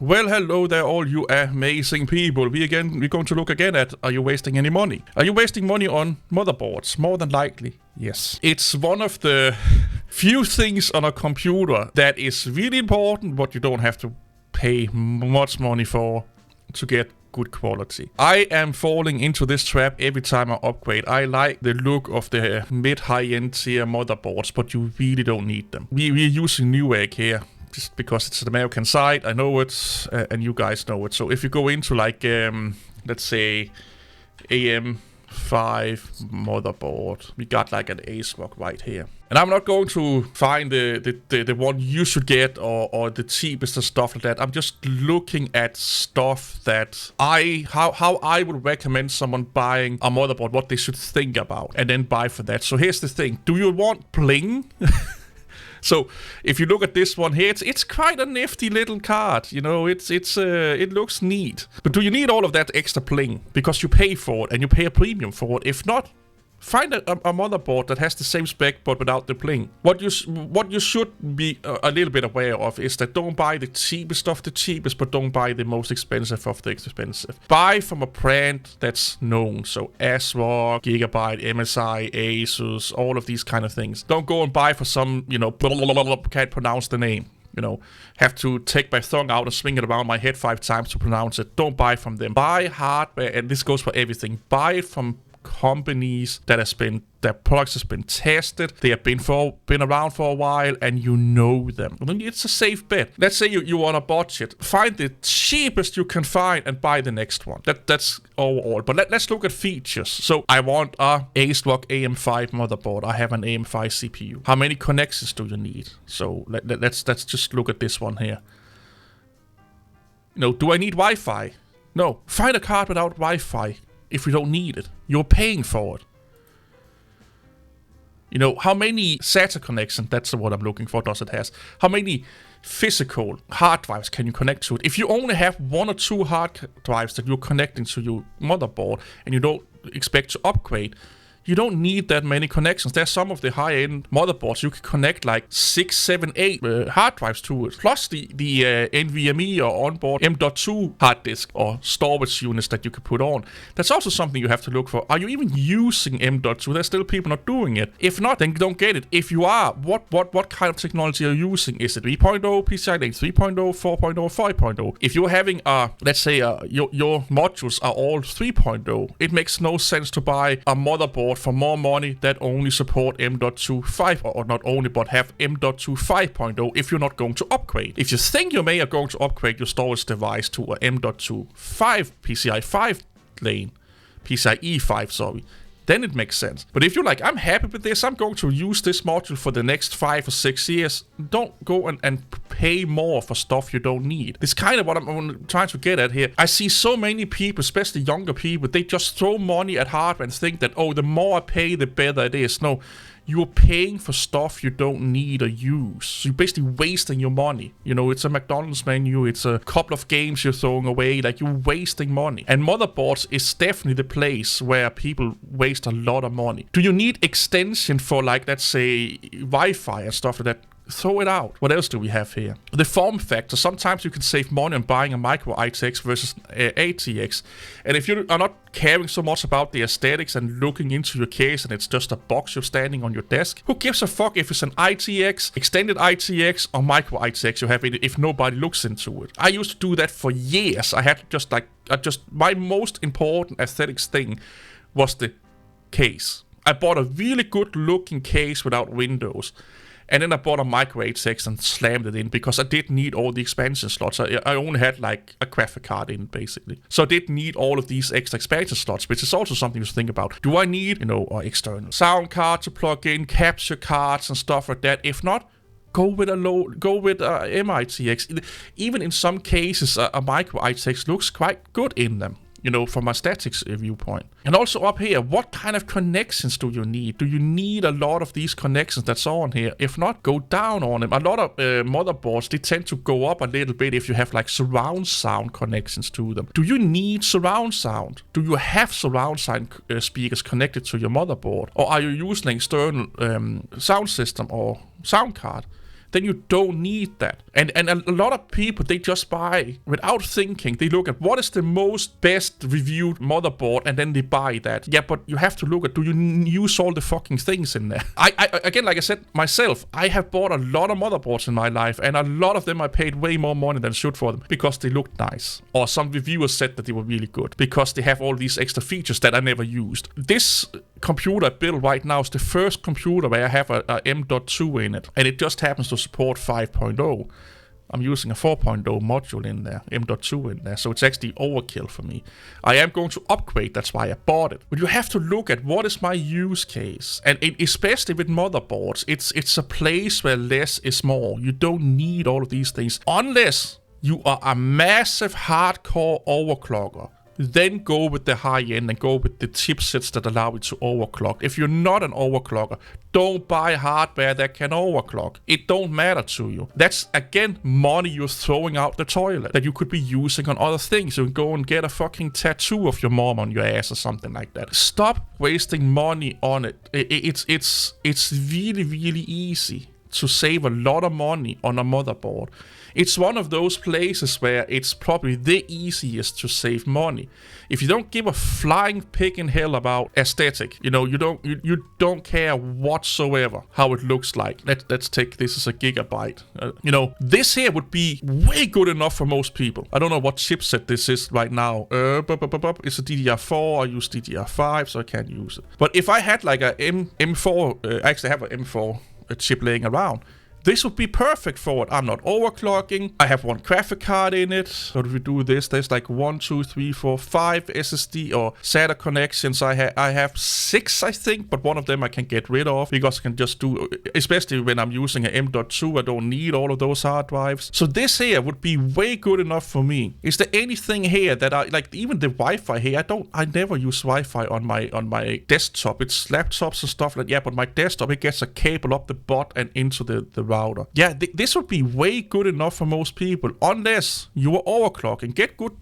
Well, hello there, all you amazing people. We're going to look again at, are you wasting any money? Are you wasting money on motherboards? More than likely, yes. It's one of the few things on a computer that is really important, but you don't have to pay much money for to get good quality. I am falling into this trap every time I upgrade. I like the look of the mid-high-end tier motherboards, but you really don't need them. We're using Newegg here, just because it's an American site. I know it, and you guys know it. So if you go into like, let's say, AM5 motherboard, we got like an ASRock right here. And I'm not going to find the one you should get or the cheapest and stuff like that. I'm just looking at stuff that how I would recommend someone buying a motherboard, what they should think about, and then buy for that. So here's the thing. Do you want bling? So if you look at this one here, it's quite a nifty little card. You know, it looks neat. But do you need all of that extra bling? Because you pay for it and you pay a premium for it. If not, find a motherboard that has the same spec but without the bling. What you should be a little bit aware of is that don't buy the cheapest of the cheapest, but don't buy the most expensive of the expensive. Buy from a brand that's known. So ASRock, Gigabyte, MSI, Asus, all of these kind of things. Don't go and buy for some, you know, can't pronounce the name. You know, have to take my tongue out and swing it around my head 5 times to pronounce it. Don't buy from them. Buy hardware, and this goes for everything. Buy it from companies their products has been tested, they have been around for a while, and you know them. It's a safe bet. Let's say you on a budget, find the cheapest you can find and buy the next one. That's overall. But let's look at features. So I want a ASRock AM5 motherboard. I have an AM5 CPU. How many connections do you need? So let's just look at this one here. You know, do I need Wi-Fi? No. Find a card without Wi-Fi. If you don't need it, you're paying for it. You know, how many SATA connections, that's what I'm looking for, does it has? How many physical hard drives can you connect to it? If you only have 1 or 2 hard drives that you're connecting to your motherboard and you don't expect to upgrade, you don't need that many connections. There's some of the high-end motherboards you can connect like 6, 7, 8 hard drives to it, plus the NVMe or onboard M.2 hard disk or storage units that you can put on. That's also something you have to look for. Are you even using M.2? There's still people not doing it. If not, then don't get it. If you are, what kind of technology are you using? Is it 3.0, PCI Express 3.0, 4.0, 5.0? If you're having let's say your modules are all 3.0, it makes no sense to buy a motherboard for more money that only support M.2 5, or not only, but have M.2 5.0 if you're not going to upgrade. If you think you may are going to upgrade your storage device to a M.2 5 PCI 5 lane, PCIe 5, sorry, then it makes sense. But if you're like, I'm happy with this, I'm going to use this module for the next 5 or 6 years, don't go and pay more for stuff you don't need. It's kind of what I'm trying to get at here. I see so many people, especially younger people, they just throw money at hardware and think that, oh, the more I pay, the better it is. No, you're paying for stuff you don't need or use. So you're basically wasting your money. You know, it's a McDonald's menu, it's a couple of games you're throwing away, like you're wasting money. And motherboards is definitely the place where people waste a lot of money. Do you need extension for, like, let's say, Wi-Fi and stuff like that? Throw it out. What else do we have here? The form factor. Sometimes you can save money on buying a micro ITX versus ATX. And if you are not caring so much about the aesthetics and looking into your case and it's just a box you're standing on your desk, who gives a fuck if it's an ITX, extended ITX, or micro ITX you have it if nobody looks into it? I used to do that for years. I had my most important aesthetics thing was the case. I bought a really good looking case without windows. And then I bought a micro ATX and slammed it in because I didn't need all the expansion slots. I only had like a graphic card in, basically. So I didn't need all of these extra expansion slots, which is also something to think about. Do I need, you know, an external sound card to plug in, capture cards and stuff like that? If not, go with MITX. Even in some cases, a micro ITX looks quite good in them, you know, from a statics viewpoint. And also up here, what kind of connections do you need? Do you need a lot of these connections that's on here? If not, go down on them. A lot of motherboards, they tend to go up a little bit if you have like surround sound connections to them. Do you need surround sound? Do you have surround sound speakers connected to your motherboard? Or are you using an external sound system or sound card? then you don't need that. And a lot of people, they just buy without thinking. They look at what is the most best reviewed motherboard, and then they buy that. Yeah, but you have to look at, do you use all the fucking things in there? Again, like I said myself, I have bought a lot of motherboards in my life, and a lot of them I paid way more money than I should for them because they looked nice, or some reviewers said that they were really good because they have all these extra features that I never used. This computer I built right now is the first computer where I have a M.2 in it, and it just happens to support 5.0. I'm using a 4.0 module in there, M.2 in there, so it's actually overkill for me. I am going to upgrade, that's why I bought it. But you have to look at what is my use case, and especially with motherboards, it's a place where less is more. You don't need all of these things, unless you are a massive hardcore overclocker. Then go with the high end and go with the chipsets that allow you to overclock. If you're not an overclocker, don't buy hardware that can overclock. It don't matter to you. That's, again, money you're throwing out the toilet that you could be using on other things. You can go and get a fucking tattoo of your mom on your ass or something like that. Stop wasting money on it. It's really, really easy to save a lot of money on a motherboard. It's one of those places where it's probably the easiest to save money. If you don't give a flying pig in hell about aesthetic, you don't care whatsoever how it looks like. Let's take this as a gigabyte. This here would be way good enough for most people. I don't know what chipset this is right now. It's a DDR4. I use DDR5, so I can't use it. But if I had like a M4, I actually have an M4 chip laying around, this would be perfect for it. I'm not overclocking. I have one graphic card in it. So if we do this, there's like 1, 2, 3, 4, 5 SSD or SATA connections. I have 6, I think, but one of them I can get rid of because I can just do, especially when I'm using an M.2, I don't need all of those hard drives. So this here would be way good enough for me. Is there anything here that I like? Even the Wi-Fi here, I never use Wi-Fi on my desktop. It's laptops and stuff like that. Yeah, but my desktop, it gets a cable up the butt and into the router. Yeah, this would be way good enough for most people, unless you are overclocking. Get good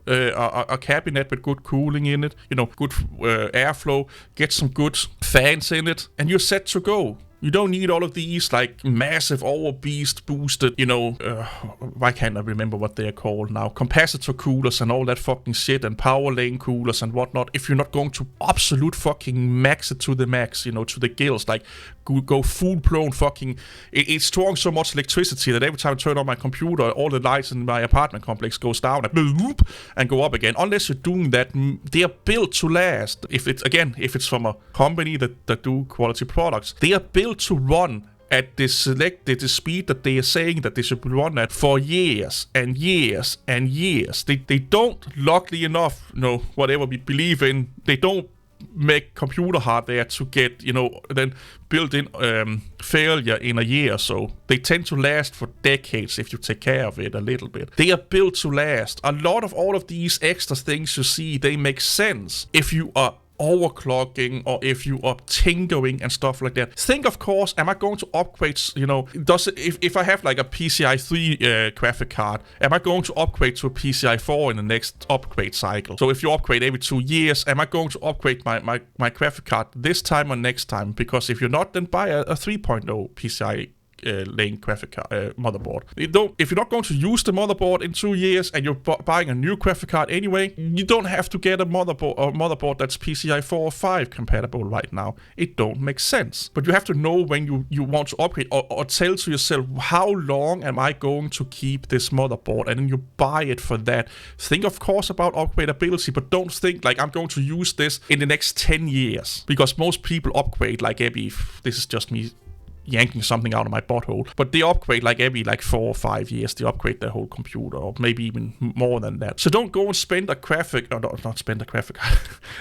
a cabinet with good cooling in it, good airflow, get some good fans in it, and you're set to go. You don't need all of these like massive overbeast boosted, why can't I remember what they're called now? Capacitor coolers and all that fucking shit, and power lane coolers and whatnot. If you're not going to absolute fucking max it to the max, to the gills, like go full blown fucking. It's drawing so much electricity that every time I turn on my computer, all the lights in my apartment complex goes down and go up again. Unless you're doing that, they are built to last. If it's from a company that do quality products, they are built to run at the speed that they are saying that they should run at for years and years and years. They don't, luckily enough, whatever we believe in, they don't make computer hardware to get, then built-in failure in a year or so. They tend to last for decades if you take care of it a little bit. They are built to last. A lot of all of these extra things you see, they make sense if you are overclocking or if you are tinkering and stuff like that. Think, of course, am I going to upgrade, if I have like a PCI 3 graphic card, am I going to upgrade to a PCI 4 in the next upgrade cycle? So if you upgrade every 2 years, am I going to upgrade my graphic card this time or next time? Because if you're not, then buy a 3.0 PCI lane graphic card, motherboard. If you're not going to use the motherboard in 2 years and you're buying a new graphic card anyway, you don't have to get a motherboard that's PCI 4 or 5 compatible right now. It don't make sense. But you have to know when you want to upgrade, or tell to yourself, how long am I going to keep this motherboard? And then you buy it for that. Think, of course, about upgradability, but don't think like I'm going to use this in the next 10 years. Because most people upgrade like this is just me yanking something out of my butthole, but they upgrade like every 4 or 5 years. They upgrade their whole computer, or maybe even more than that. So don't go and spend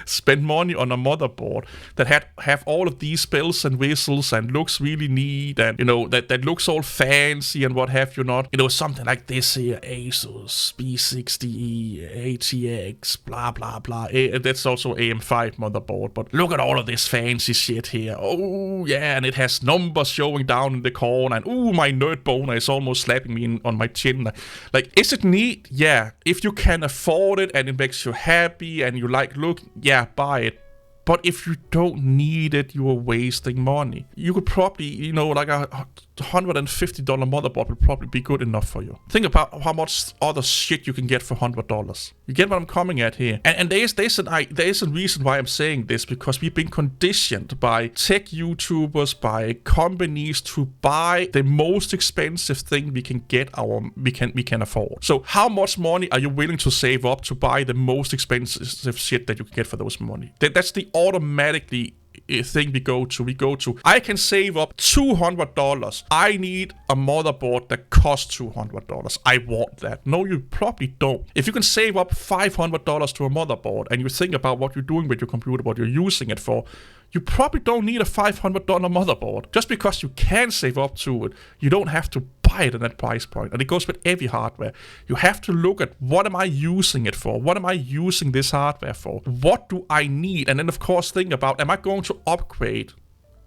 spend money on a motherboard that have all of these bells and whistles and looks really neat, and that looks all fancy and what have you not. Something like this here, Asus B60E ATX blah blah blah. That's also AM5 motherboard, but look at all of this fancy shit here. Oh yeah, and it has numbers showing down in the corner, and my nerd boner is almost slapping me on my chin. Like, is it neat? Yeah. If you can afford it and it makes you happy and you look, yeah, buy it. But if you don't need it, you are wasting money. You could probably, like a $150 motherboard will probably be good enough for you. Think about how much other shit you can get for $100. You get what I'm coming at here? And there is a reason why I'm saying this, because we've been conditioned by tech YouTubers, by companies to buy the most expensive thing we can get we can afford. So how much money are you willing to save up to buy the most expensive shit that you can get for those money? That's the automatically thing we go to. I can save up $200. I need a motherboard that costs $200. I want that. No, you probably don't. If you can save up $500 to a motherboard and you think about what you're doing with your computer, what you're using it for, you probably don't need a $500 motherboard. Just because you can save up to it, you don't have to buy it at that price point. And it goes with every hardware. You have to look at, what am I using it for? What am I using this hardware for? What do I need? And then of course think about, am I going to upgrade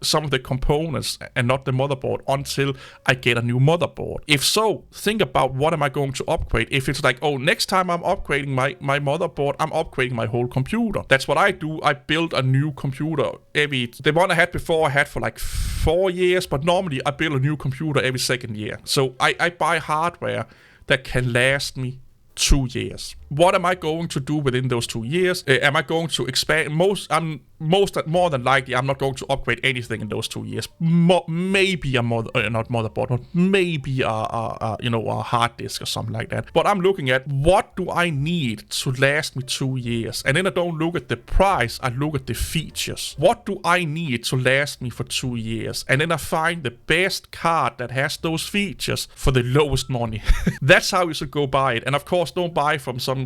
some of the components and not the motherboard until I get a new motherboard? If so, think about, what am I going to upgrade? If it's like, oh, next time I'm upgrading my motherboard, I'm upgrading my whole computer. That's what I do. I build a new computer the one I had before I had for like 4 years, but normally I build a new computer every second year. So I buy hardware that can last me 2 years. What am I going to do within those 2 years? Am I going to expand? More than likely, I'm not going to upgrade anything in those 2 years. Maybe a maybe a hard disk or something like that. But I'm looking at, what do I need to last me 2 years? And then I don't look at the price, I look at the features. What do I need to last me for 2 years? And then I find the best card that has those features for the lowest money. That's how you should go buy it. And of course, don't buy from some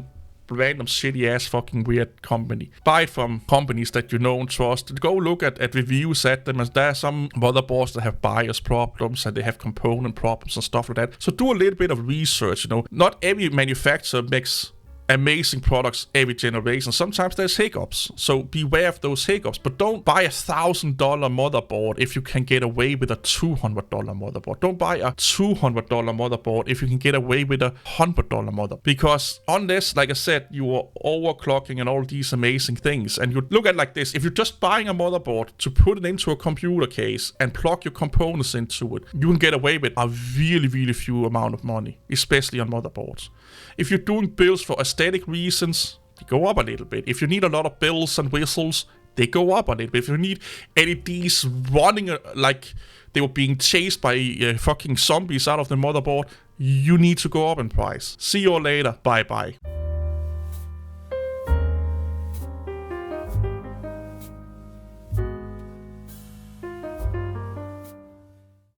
random shitty ass fucking weird company. Buy it from companies that you know and trust. Go look at reviews at them, as there are some motherboards that have BIOS problems and they have component problems and stuff like that. So do a little bit of research. Not every manufacturer makes amazing products every generation. Sometimes there's hiccups, so beware of those hiccups. But don't buy $1,000 motherboard if you can get away with a $200 motherboard. Don't buy a $200 motherboard if you can get away with a $100 motherboard. Because unless, like I said, you are overclocking and all these amazing things, and you look at it like this: if you're just buying a motherboard to put it into a computer case and plug your components into it, you can get away with a really, really few amount of money, especially on motherboards. If you're doing builds for aesthetic reasons, they go up a little bit. If you need a lot of bells and whistles, they go up a little bit. If you need LEDs running like they were being chased by fucking zombies out of the motherboard, you need to go up in price. See you all later. Bye bye.